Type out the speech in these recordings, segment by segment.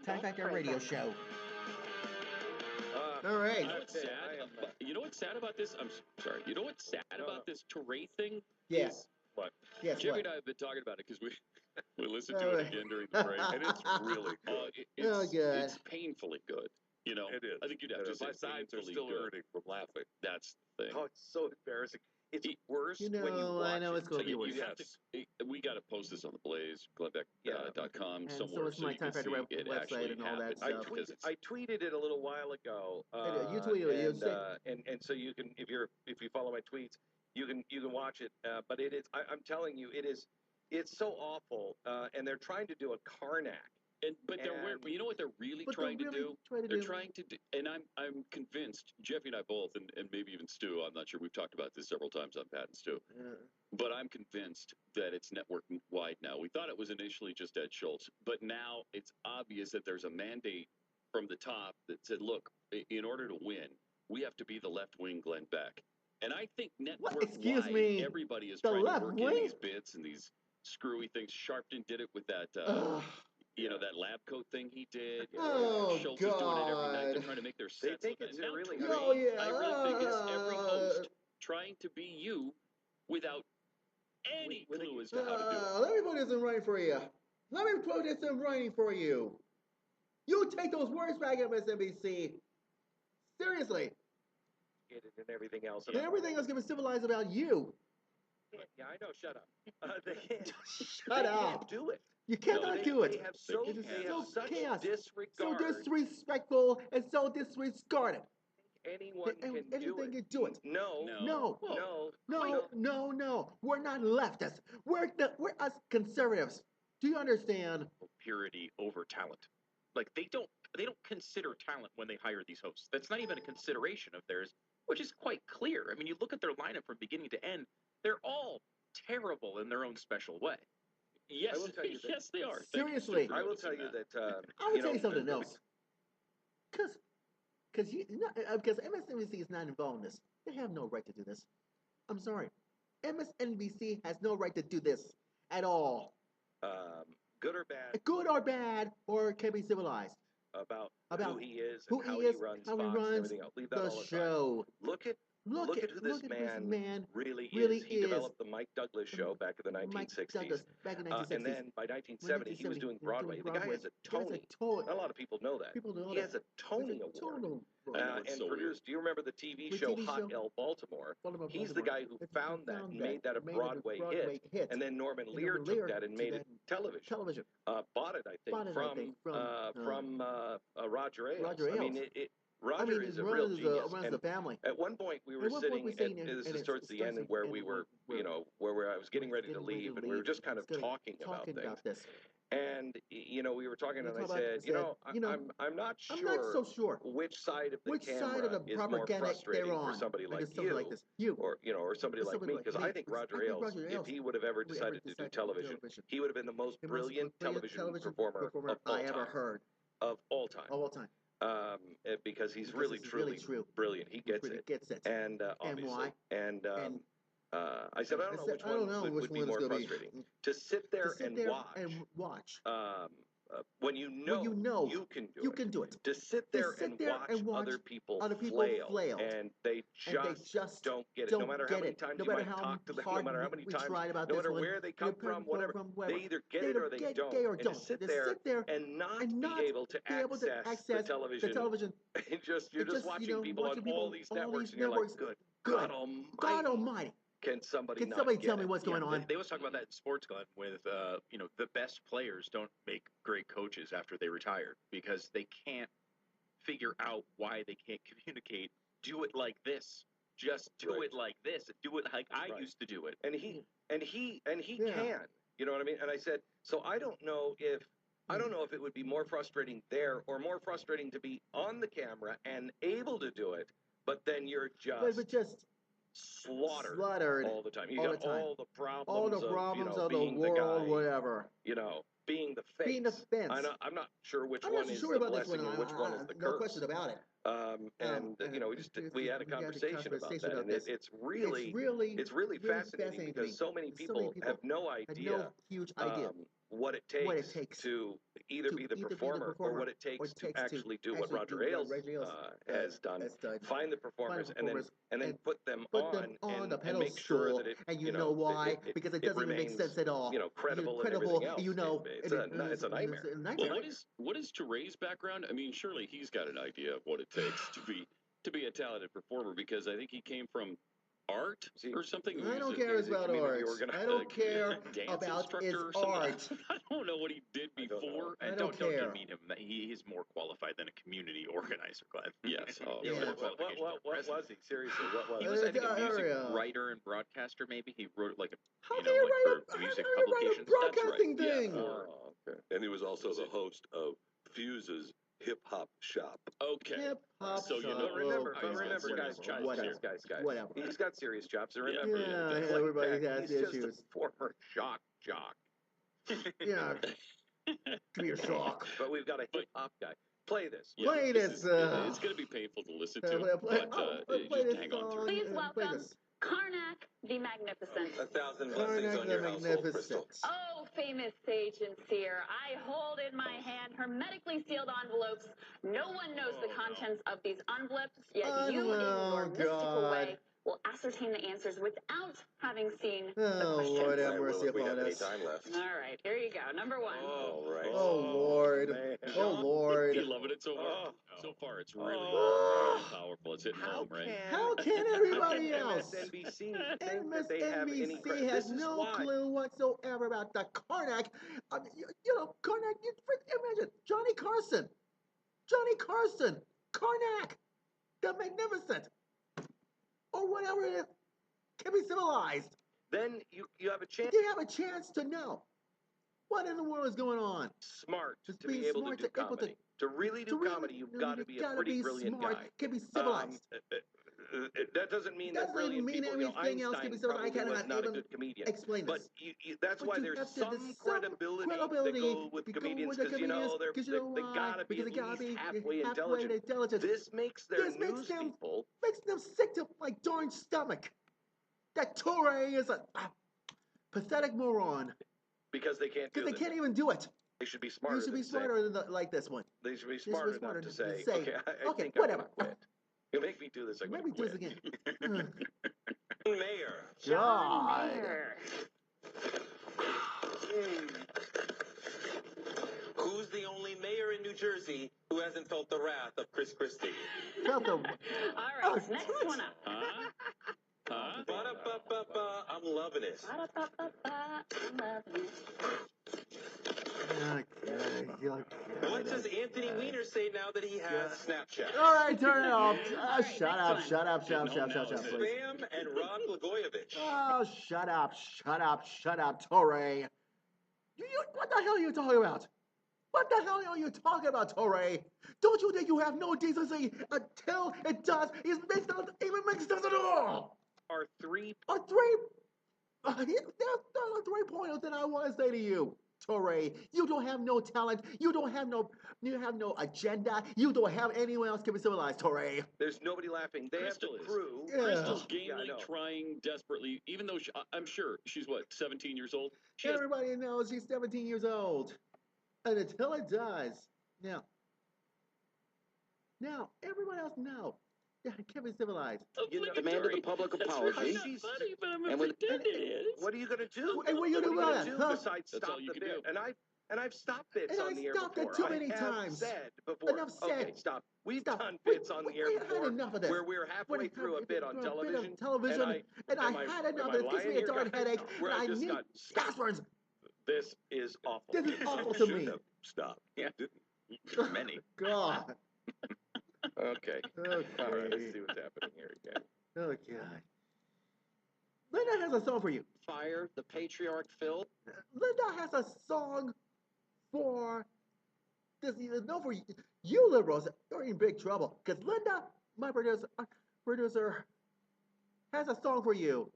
Time Factor Radio Show. All right. You know what's sad? You know what's sad about this? I'm sorry. You know what's sad about this Touré thing? Yeah. Is what? Yes, Jimmy what? and I have been talking about it because we listened to it again during the break, and it's really it's painfully good. You know, It is. I think you'd have to say my sides are painfully still good. hurting from laughing. That's the thing. Oh, it's so embarrassing. It's worse You know, when you watch I know it. it's going to be worse. We got to post this on the Blaze, Glenbeck.com And somewhere, so it's my you can Time see Factor it website actually and all that happened. stuff. I tweeted it a little while ago. You tweeted it. And so you can, if you follow my tweets, you can watch it. But it is. I'm telling you, it's so awful. And they're trying to do a Karnak. But you know what they're really trying to do? They're trying to do, and I'm convinced, Jeffy and I both, and maybe even Stu, I'm not sure, we've talked about this several times on Pat and Stu, but I'm convinced that it's network-wide now. We thought it was initially just Ed Schultz, but now it's obvious that there's a mandate from the top that said, look, in order to win, we have to be the left-wing Glenn Beck. And I think network-wide, everybody is trying to work in these bits and these screwy things. Sharpton did it with that... that lab coat thing he did. Schultz is doing it every night. They're trying to make their sets. They think it's really. I really think it's every host trying to be you without any clue as to how to do it. Let me put this in writing for you. You take those words back, MSNBC. Seriously. And everything else. And everything else can be civilized about you. Yeah, I know. Shut up. Shut up. Can't do it. You cannot do it. They have such chaos, disregard. so disrespectful, and so disregarded. Anyone can do it. No. We're not leftists. We're us conservatives. Do you understand? Purity over talent. Like they don't consider talent when they hire these hosts. That's not even a consideration of theirs, which is quite clear. I mean, you look at their lineup from beginning to end, they're all terrible in their own special way. Yes, I will tell you that, yes, they are. Seriously, I will tell you that. I will tell you something else. Because MSNBC is not involved in this. They have no right to do this. I'm sorry. MSNBC has no right to do this at all. Good or bad. Good or bad, or can be civilized. About who he is, and how he runs Fox and everything else. Leave that all show. Look at who this man really is. He developed the Mike Douglas show back in the 1960s. And then by 1970, he was doing Broadway. The guy has a Tony. Not a lot of people know that. He has a Tony Award. And produced, do you remember the TV show Hot L Baltimore? He's the guy who found that and made that a Broadway hit. And then Norman Lear took that and made it television. Bought it, I think, from Roger Ailes. I mean, Roger is a real genius. Runs the family. At one point, we were sitting, and this is towards the end, where we were, where I was getting ready to leave, and we were just kind of talking about things. And we were talking, and I said, I'm not so sure which side of the camera is more frustrating for somebody like you, or somebody like me, because I think Roger Ailes, if he would have ever decided to do television, he would have been the most brilliant television performer I ever heard of all time. Because he's really, truly brilliant. He gets it. And obviously. And I said, I don't know which one would be more frustrating. To sit there and watch. When you know you can do it. To sit there and watch other people flail. And they just don't get it. No matter how many times you might talk to them, no matter how many times, no matter where they come from, whatever. They either get it or they don't. And to sit there and not be able to access the television. You're just watching people on all these networks, and you're like, good God Almighty. Can somebody tell me what's going on? They always talk about that in sports, Glenn, with the best players don't make great coaches after they retire because they can't figure out why they can't communicate. Do it like this. Just do it like this. Do it like I used to do it. And he can. You know what I mean? And I said, so I don't know if it would be more frustrating there or more frustrating to be on the camera and able to do it, but then you're just slaughtered all the time. You got all the problems of the world, whatever. Being the face. Being the fence. I'm not sure which one is the blessing and which one is the curse. No question about it. We had a conversation about that, and it's really fascinating because so many people have no idea what it takes to either be the performer or what it takes to actually do what Roger Ailes has done. Find the performers and then put them on and make sure that it, and you know why? Because it doesn't even make sense at all. Credible and everything else. It's a nightmare. Well, what is Teray's background? I mean, surely he's got an idea of what it takes to be a talented performer, because I think he came from art or something. I don't care about art. I don't care about his art. I don't know what he did before. I don't demean him. He's more qualified than a community organizer, Glenn. Yes. What was he? Seriously, what was he? He was, I think, a music writer and broadcaster, maybe. He wrote, like, for music publications. Broadcasting thing. Yeah. Oh, okay. And he was also the host of Fuse's Hip Hop Shop. Okay. Hip Hop so Shop. Remember, guys. Whatever. He's got serious jobs. And remember, everybody has issues. He's just a former shock jock. Yeah. Give me a shock. But we've got a hip hop guy. Play this. Yeah, play this. It's going to be painful to listen to. Play just hang on through. Please welcome Karnak the Magnificent. 1,000 blessings on your household, Crystal. Oh, famous sage and seer, I hold in my hand hermetically sealed envelopes. No one knows the contents of these envelopes, yet you, in your mystical way, will ascertain the answers without having seen the questions. Lord have mercy upon us. All right, here you go. Number one. All right. Oh, Lord. Oh, Lord. You loving it so far? So far, it's really powerful. It's hitting home, right? How can everybody else? MSNBC MSNBC has no clue whatsoever about the Karnak. Karnak, imagine Johnny Carson, Karnak, the Magnificent, or whatever it is, can be civilized. Then you have a chance. You have a chance to know what in the world is going on. Smart to be able to do comedy. To really do comedy, you've got to be a pretty brilliant guy. Can be civilized. That doesn't mean that brilliant people. Anything else can be civilized. Einstein was not a good comedian. Explain but that's why there's some credibility that go with comedians, because they gotta be at least halfway intelligent. This makes their news people makes them sick to my darn stomach. That Torre is a pathetic moron. Because they can't do it. Because they can't even do it. They should be smarter. They should be smarter than like this one. They should be smarter enough to say, okay, whatever. You make me do this. I'm Let going me do this again. Mayor. John Mayer. Who's the only mayor in New Jersey who hasn't felt the wrath of Chris Christie? All right, next one up. I'm loving it. What does Anthony Weiner say now that he has Snapchat? All right, turn it off. Shut up, please. Spam and Rod Blagojevich. Oh, shut up, Torre. What the hell are you talking about? What the hell are you talking about, Torre? Don't you think you have no decency until it does? It even makes sense at all. Are three pointers that I want to say to you, Torre. You don't have no talent. You have no agenda. You don't have anyone else can be civilized, Torre. There's nobody laughing. They have the crew. Crystal's gamely trying desperately, even though I'm sure she's 17 years old. Everybody knows she's 17 years old. And until it does, now, everyone else knows. Yeah, can't be civilized. Demanded the public apology. Funny, but I'm what are you going to do? And what are you going to do besides stop the bit? And I've stopped bits on the air before. I've stopped it too many times. Enough said. Okay, stop. We've done bits on the air before where we're halfway through a bit on television. And I had enough. It gives me a darn headache. And I need gas burns. This is awful. This is awful to me. Stop. Yeah. Many. God. Okay. All right, let's see what's happening here again. Oh, God. Linda has a song for you. Fire the patriarch Phil. Linda has a song for this. No, for you liberals. You're in big trouble. Because Linda, my producer, has a song for you.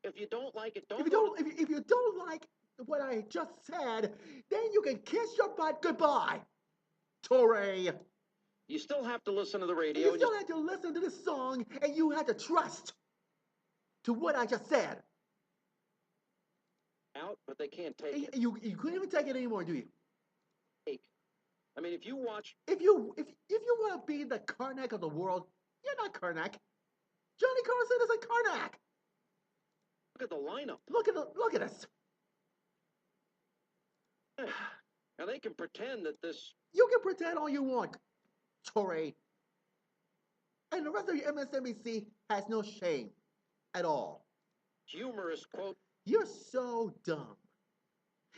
If you don't like it, don't. If you don't like what I just said, then you can kiss your butt goodbye, Torre. You still have to listen to the radio. You still have to listen to this song, and you have to trust to what I just said. Out, but they can't take it. You couldn't even take it anymore, do you? I mean, if you watch... If you want to be the Karnak of the world, you're not Karnak. Johnny Carson is a Karnak. Look at the lineup. Look at us. Now they can pretend that this... You can pretend all you want, Torre. And the rest of your MSNBC has no shame at all. Humorous quote. You're so dumb.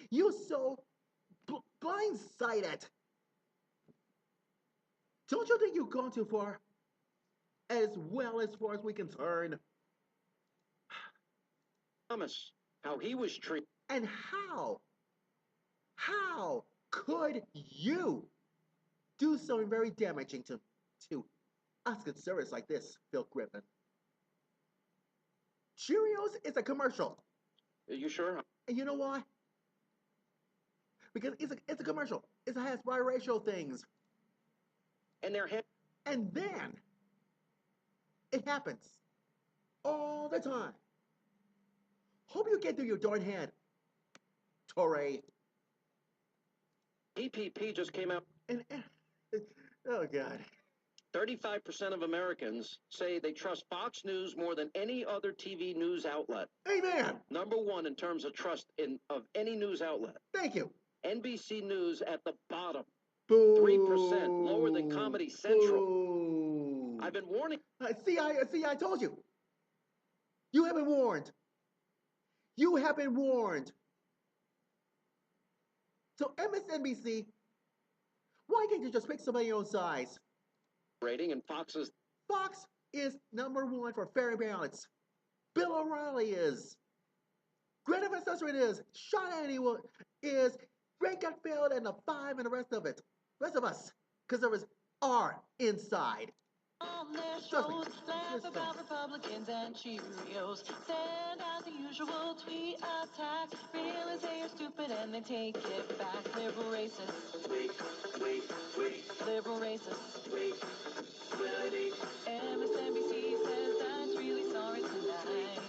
You're so blindsided. Don't you think you've gone too far? As far as we can turn. Thomas, how he was treated. And how could you do something very damaging to us conservatives like this, Phil Griffin? Cheerios is a commercial. Are you sure? And you know why? Because it's a commercial. It has biracial things. And then it happens all the time. Hope you get through your darn head, Torre. EPP just came out. And oh God. 35% of Americans say they trust Fox News more than any other TV news outlet. Amen. Number one in terms of trust of any news outlet. Thank you. NBC News at the bottom. Boo. 3%, lower than Comedy Central. Boo. I've been warning. See, I told you. You have been warned. You have been warned. So MSNBC, why can't you just pick somebody your own size? Rating and Fox is number one for fair and balance. Bill O'Reilly is. Greta Van Susteren is. Sean Hannity is. Ray Gutfeld and the Five and the rest of it. The rest of us, conservatives, are inside. On their shows, laugh about Republicans and Cheerios. Send out the usual tweet attack. Realize they are stupid and they take it back. Liberal racists. Liberal racists. MSNBC says that's really sorry tonight.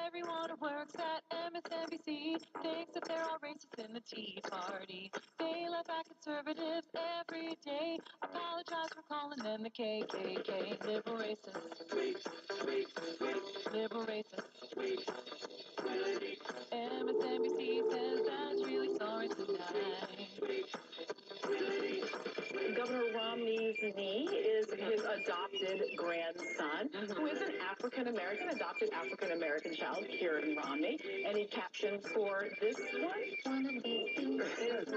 Everyone who works at MSNBC thinks that they're all racist in the Tea Party. They laugh at conservatives every day. Apologize for calling them the KKK. Liberal racists. Liberal racists. MSNBC says that's really sorry tonight. Governor Romney's knee is his adopted grandson, who is an adopted African-American child, Kieran Romney. Any captions for this one? One of these things is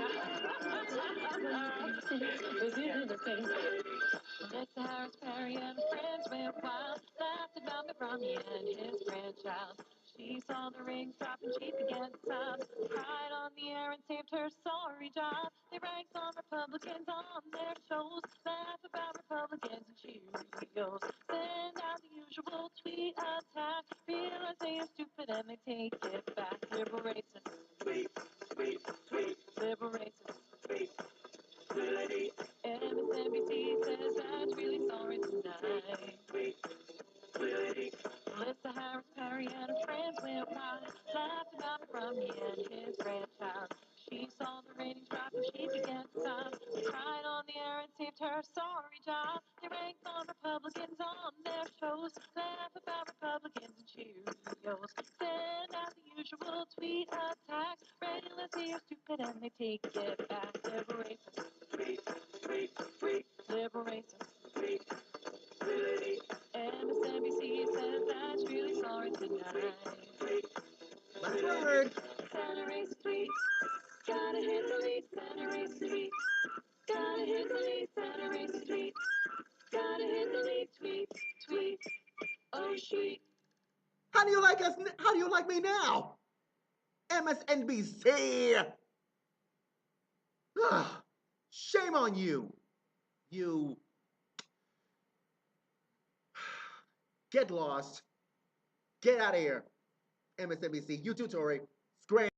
Melissa Harris Perry and friends went wild, laughed about Mitt Romney and his grandchild. She saw the rings dropping cheap against subs, cried on the air and saved her sorry job. They ranked on Republicans on their shows, laugh about Republicans and Cheerios. Send out the usual tweet attack, realize they are stupid and they take it back. Liberal racists. Liberal racists. MSNBC says that's really sorry tonight. Melissa Harris Perry and her friends went wild, laughed about Romney and his grandchild. She saw the ratings drop and she began to sob. Cried on the air and saved her sorry job. They ranked on Republicans on their shows, laugh about Republicans and Cheerios. Send out the usual tweet attack. Realize they are stupid and they take it back. Liberal racists. Liberal racists. MSNBC says that's really sorry tonight. Last word. Center race tweet. Gotta hit the lead. Center race tweet. Gotta hit the lead. Center race tweet. Gotta hit the lead. Tweet. Tweet. Oh, she. How do you like us? How do you like me now? MSNBC. Shame on you. You. Get lost. Get out of here. MSNBC. You too, Tory. Scram.